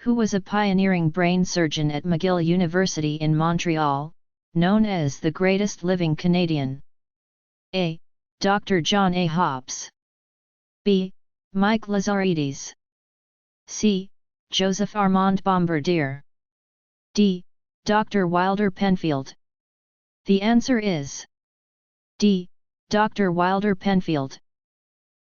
Who was a pioneering brain surgeon at McGill University in Montreal, known as the greatest living Canadian? A. Dr. John A. Hopps. B. Mike Lazaridis. C. Joseph Armand Bombardier. D. Dr. Wilder Penfield. The answer is D. Dr. Wilder Penfield.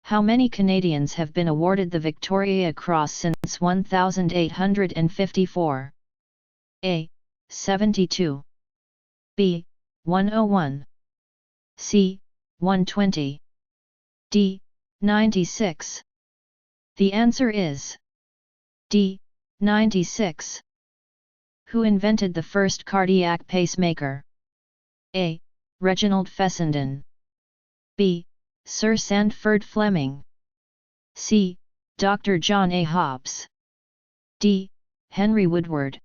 How many Canadians have been awarded the Victoria Cross since 1854? A. 72. B. 101. C. 120. D. 96. The answer is D. 96. Who invented the first cardiac pacemaker? A. Reginald Fessenden. B. Sir Sandford Fleming. C. Dr. John A. Hopps. D. Henry Woodward.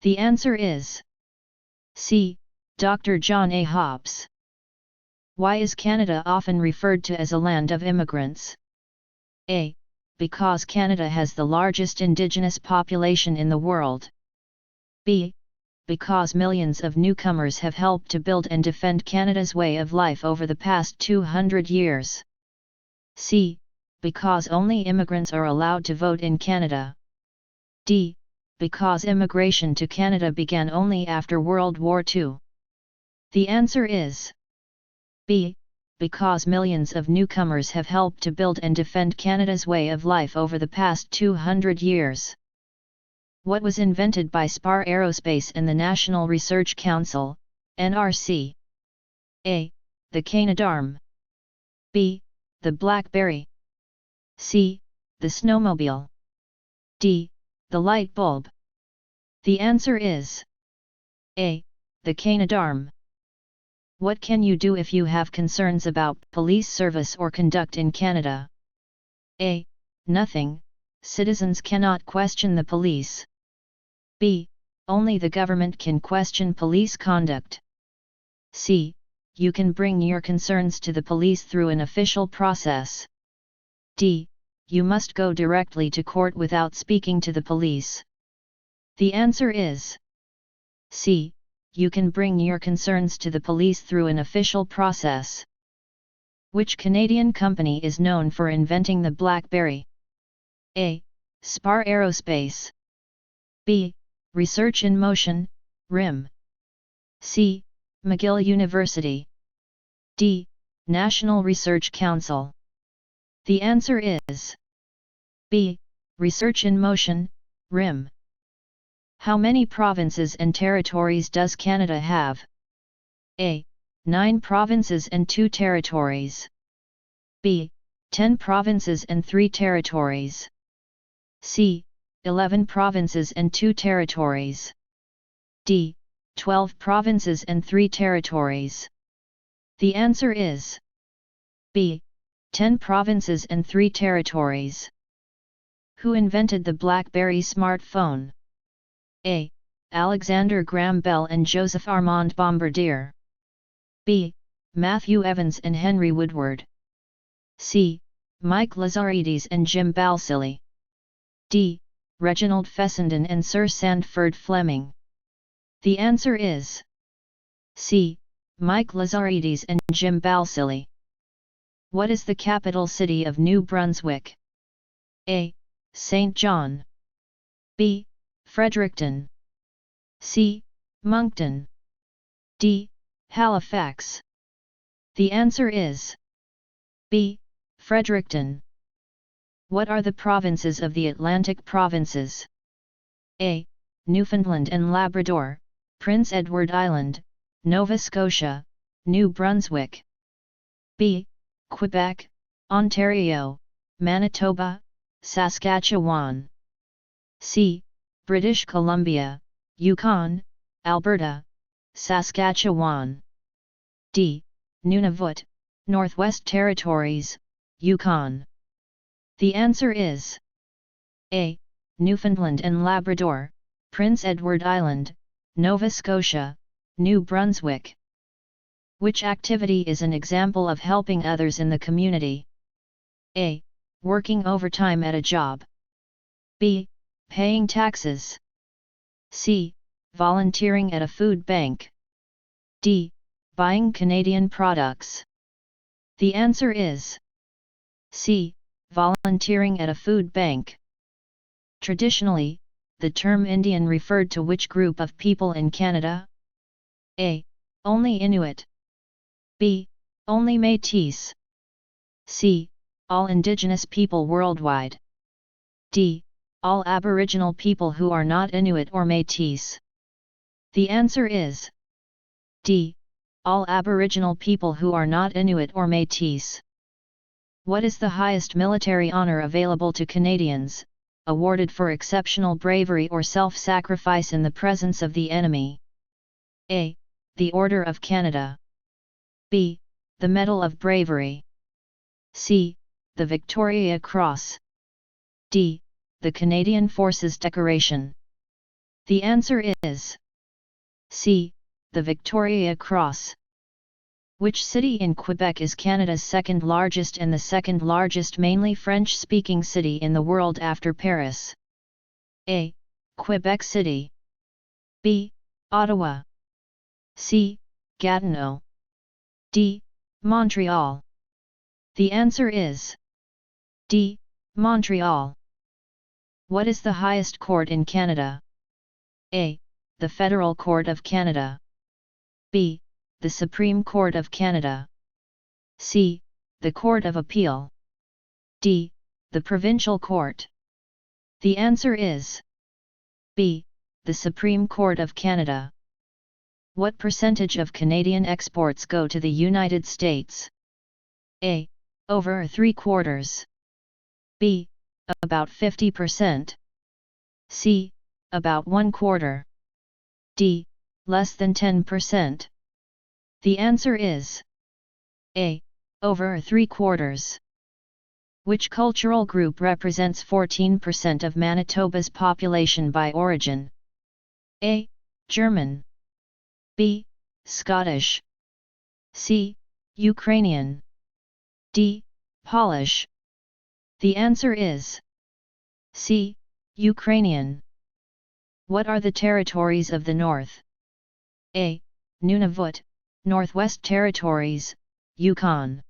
The answer is C. Dr. John A. Hopps. Why is Canada often referred to as a land of immigrants? A. Because Canada has the largest Indigenous population in the world. B. Because millions of newcomers have helped to build and defend Canada's way of life over the past 200 years. C. Because only immigrants are allowed to vote in Canada. D. Because immigration to Canada began only after World War II. The answer is B. Because millions of newcomers have helped to build and defend Canada's way of life over the past 200 years. What was invented by Spar Aerospace and the National Research Council, NRC? A. The Canadarm. B. The Blackberry. C. The snowmobile. D. The light bulb. The answer is A. The Canadarm. What can you do if you have concerns about police service or conduct in Canada? A. Nothing. Citizens cannot question the police. B. Only the government can question police conduct. C. You can bring your concerns to the police through an official process. D. You must go directly to court without speaking to the police. The answer is C. You can bring your concerns to the police through an official process. Which Canadian company is known for inventing the BlackBerry? A. Spar Aerospace. B. Research in Motion, RIM. C. McGill University. D. National Research Council. The answer is B. Research in Motion, RIM. How many provinces and territories does Canada have? A. 9 provinces and 2 territories. B. 10 provinces and 3 territories. C. 11 provinces and 2 territories. D. 12 provinces and 3 territories. The answer is B. 10 provinces and 3 territories. Who invented the BlackBerry smartphone? A. Alexander Graham Bell and Joseph Armand Bombardier. B. Matthew Evans and Henry Woodward. C. Mike Lazaridis and Jim Balsillie. D. Reginald Fessenden and Sir Sandford Fleming. The answer is C. Mike Lazaridis and Jim Balsillie. What is the capital city of New Brunswick? A. St. John. B. Fredericton. C. Moncton. D. Halifax. The answer is B. Fredericton. What are the provinces of the Atlantic provinces? A. Newfoundland and Labrador, Prince Edward Island, Nova Scotia, New Brunswick. B. Quebec, Ontario, Manitoba, Saskatchewan. C. British Columbia, Yukon, Alberta, Saskatchewan. D. Nunavut, Northwest Territories, Yukon. The answer is A. Newfoundland and Labrador, Prince Edward Island, Nova Scotia, New Brunswick. Which activity is an example of helping others in the community? A. Working overtime at a job. B. Paying taxes. C. Volunteering at a food bank. D. Buying Canadian products. The answer is C. Volunteering at a food bank. Traditionally, the term Indian referred to which group of people in Canada? A. Only Inuit. B. Only Métis. C. All Indigenous people worldwide. D. All Aboriginal people who are not Inuit or Métis. The answer is D. All Aboriginal people who are not Inuit or Métis. What is the highest military honor available to Canadians, awarded for exceptional bravery or self-sacrifice in the presence of the enemy? A. The Order of Canada. B. The Medal of Bravery. C. The Victoria Cross. D. The Canadian Forces Decoration. The answer is C. The Victoria Cross. Which city in Quebec is Canada's second largest and the second largest mainly French-speaking city in the world after Paris? A. Quebec City. B. Ottawa. C. Gatineau. D. Montreal. The answer is D. Montreal. What is the highest court in Canada? A. The Federal Court of Canada. B. The Supreme Court of Canada. C. The Court of Appeal. D. The Provincial Court. The answer is B. The Supreme Court of Canada. What percentage of Canadian exports go to the United States? A. Over 3/4. B. About 50%. C. About 1/4. D. Less than 10%. The answer is A. Over 3/4. Which cultural group represents 14% of Manitoba's population by origin? A. German. B. Scottish. C. Ukrainian. D. Polish. The answer is C. Ukrainian. What are the territories of the North? A. Nunavut, Northwest Territories, Yukon.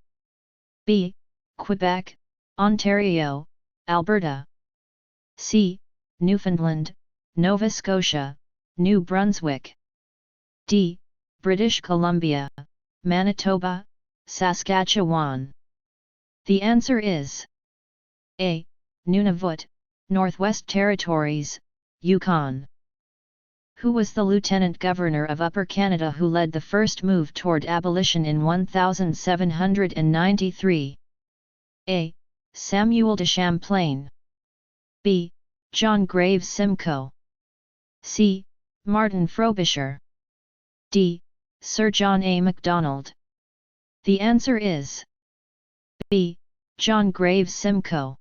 B. Quebec, Ontario, Alberta. C. Newfoundland, Nova Scotia, New Brunswick. D. British Columbia, Manitoba, Saskatchewan. The answer is A. Nunavut, Northwest Territories, Yukon. Who was the Lieutenant Governor of Upper Canada who led the first move toward abolition in 1793? A. Samuel de Champlain. B. John Graves Simcoe. C. Martin Frobisher. D. Sir John A. Macdonald. The answer is B. John Graves Simcoe.